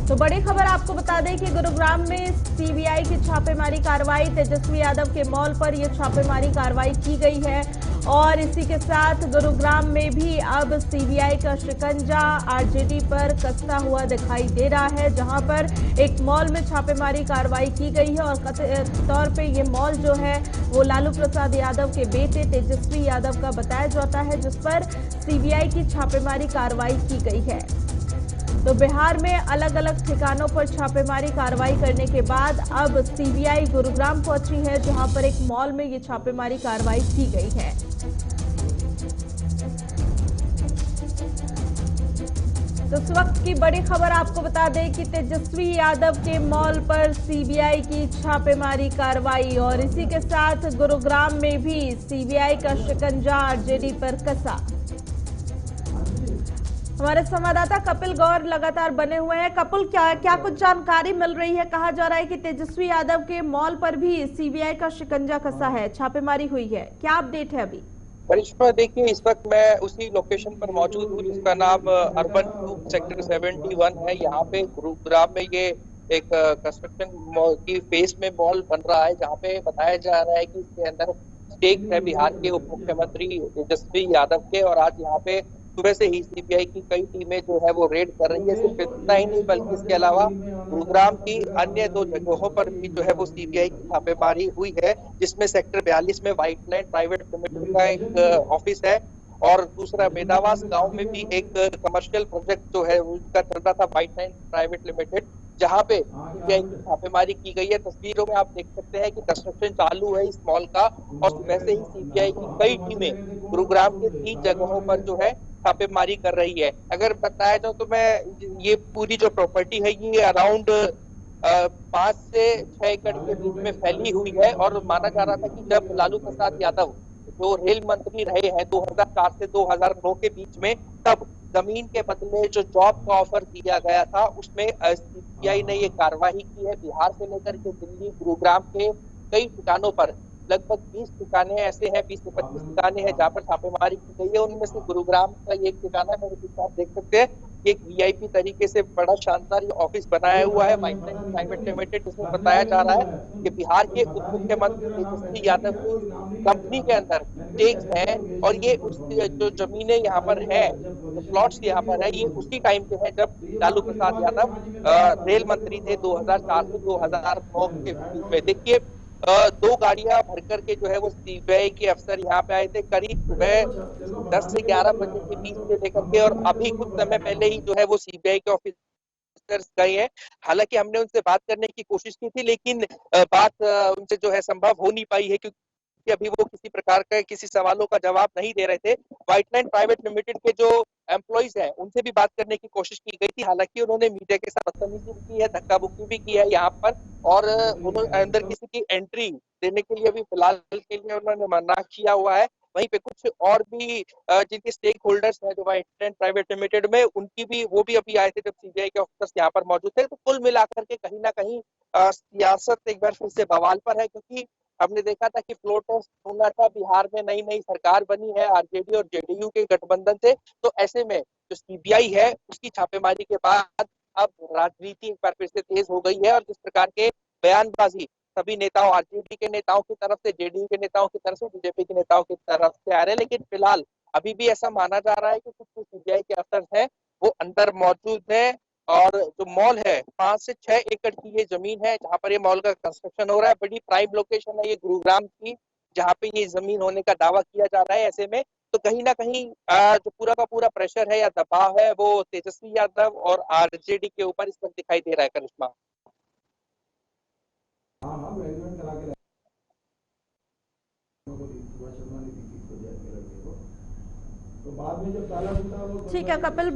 तो बड़ी खबर आपको बता दें कि गुरुग्राम में सीबीआई की छापेमारी कार्रवाई, तेजस्वी यादव के मॉल पर यह छापेमारी कार्रवाई की गई है। और इसी के साथ गुरुग्राम में भी अब सीबीआई का शिकंजा आरजेडी पर कसता हुआ दिखाई दे रहा है, जहां पर एक मॉल में छापेमारी कार्रवाई की गई है और कथित तौर पे ये मॉल जो है वो लालू प्रसाद यादव के बेटे तेजस्वी यादव का बताया जाता है, जिस पर सीबीआई की छापेमारी कार्रवाई की गई है। तो बिहार में अलग अलग ठिकानों पर छापेमारी कार्रवाई करने के बाद अब सीबीआई गुरुग्राम पहुंची है, जहां पर एक मॉल में ये छापेमारी कार्रवाई की गई है। तो इस वक्त की बड़ी खबर आपको बता दें कि तेजस्वी यादव के मॉल पर सीबीआई की छापेमारी कार्रवाई और इसी के साथ गुरुग्राम में भी सीबीआई का शिकंजा आरजेडी पर कसा। हमारे संवाददाता कपिल गौर लगातार बने हुए हैं। कपिल, क्या क्या कुछ जानकारी मिल रही है? कहा जा रहा है कि तेजस्वी यादव के मॉल पर भी सीबीआई का शिकंजा कसा है, छापेमारी हुई है, क्या अपडेट है अभी? करिश्मा, देखिए इस वक्त मैं उसी लोकेशन पर मौजूद हूँ जिसका नाम अर्बन 2 सेक्टर 71 है। यहाँ पे गुरुग्राम में ये एक कंस्ट्रक्शन की फेज में मॉल बन रहा है, जहाँ पे बताया जा रहा है कि इसके अंदर स्टेक है बिहार के उप मुख्यमंत्री तेजस्वी यादव के। और आज यहाँ पे सुबह से ही सीबीआई की कई टीमें जो है वो रेड कर रही है। सिर्फ इतना ही नहीं बल्कि इसके अलावा गुरुग्राम की अन्य 2 जगहों पर भी जो है वो सीबीआई की छापेमारी हुई है, जिसमें सेक्टर 42 में व्हाइट लाइन प्राइवेट लिमिटेड का एक ऑफिस है और दूसरा मेदावास गांव में भी एक कमर्शियल प्रोजेक्ट जो है उनका चल रहा था व्हाइट लाइन प्राइवेट लिमिटेड, जहां पे सीबीआई की छापेमारी की गई है। तस्वीरों में आप देख सकते हैं कि कंस्ट्रक्शन चालू है इस मॉल का और सुबह से ही सीबीआई की कई टीमें गुरुग्राम के 3 जगहों पर जो है छापेमारी कर रही है। अगर बताया जाए तो मैं ये पूरी जो प्रॉपर्टी है ये अराउंड 5 से 6 एकड़ के बीच में फैली हुई है। और माना जा रहा था कि जब लालू प्रसाद यादव जो रेल मंत्री रहे हैं 2004 से 2009 के बीच में, तब जमीन के बदले जो जॉब का ऑफर दिया गया था उसमें सीबीआई ने ये कार्रवाई की है। बिहार से लेकर के दिल्ली, गुरुग्राम के कई ठिकानों पर लगभग 20 ठिकाने ऐसे हैं, 20 से 25 ठिकाने हैं जहां पर छापेमारी की गई है। उनमें से गुरुग्राम का एक ठिकाना मेरे पीछे आप देख सकते हैं, एक वीआईपी तरीके से बड़ा शानदार ऑफिस बनाया हुआ है व्हाइट लाइन प्राइवेट लिमिटेड, जिसमें बताया जा रहा है कि बिहार के उप मुख्यमंत्री तेजस्वी यादव की कंपनी के अंदर स्टेक्स है। और ये उस जो जमीनें यहाँ पर है, जो प्लॉट्स यहाँ पर है, ये उसी टाइम के है जब लालू प्रसाद यादव रेल मंत्री थे 2004 से 2009 के बीच में। देखिए 2 गाड़ियां भर करके जो है वो सीबीआई के अफसर यहाँ पे आए थे करीब सुबह 10 से 11 बजे के बीच से लेकर के, और अभी कुछ समय पहले ही जो है वो सीबीआई के ऑफिसर्स गए हैं। हालांकि हमने उनसे बात करने की कोशिश की थी, लेकिन बात उनसे जो है संभव हो नहीं पाई है, क्योंकि कि अभी वो किसी प्रकार का किसी सवालों का जवाब नहीं दे रहे थे। व्हाइट लाइन प्राइवेट लिमिटेड के जो एम्प्लॉइज हैं उनसे भी बात करने की कोशिश की गई थी, हालांकि उन्होंने मीडिया के साथ बदतमीजी भी की है, धक्का मुक्की भी की है यहाँ पर। और उन्होंने अंदर किसी की एंट्री देने के लिए भी फिलहाल के लिए उन्होंने मना किया हुआ है। वहीं पे कुछ और भी जिनके स्टेक होल्डर्स हैं जो व्हाइट लाइन प्राइवेट लिमिटेड में, उनकी भी वो भी अभी आए थे जब सीबीआई के ऑफिसर्स यहाँ पर मौजूद थे। तो कुल मिलाकर के कहीं ना कहीं सियासत एक बार फिर से बवाल पर है, क्योंकि हमने देखा था कि फ्लोर टेस्ट होना था, बिहार में नई नई सरकार बनी है आरजेडी और जेडीयू के गठबंधन से। तो ऐसे में जो सीबीआई है उसकी छापेमारी के बाद अब राजनीति एक बार फिर से तेज हो गई है, और जिस प्रकार के बयानबाजी सभी नेताओं, आरजेडी के नेताओं की तरफ से, जेडीयू के नेताओं की तरफ से, बीजेपी के नेताओं की तरफ से आ रहे हैं। लेकिन फिलहाल अभी भी ऐसा माना जा रहा है कि कुछ सीबीआई के अफसर हैं वो अंदर मौजूद है। और जो मॉल है 5 से 6 एकड़ की ये जमीन है जहां पर ये मॉल का कंस्ट्रक्शन हो रहा है। बड़ी प्राइम लोकेशन है ये गुरुग्राम की, जहां पे ये जमीन होने का दावा किया जा रहा है। ऐसे में तो कहीं ना कहीं जो पूरा का पूरा प्रेशर है या दबाव है वो तेजस्वी यादव और आरजेडी के ऊपर इस वक्त दिखाई दे रहा है। करिश्मा, ठीक है कपिल।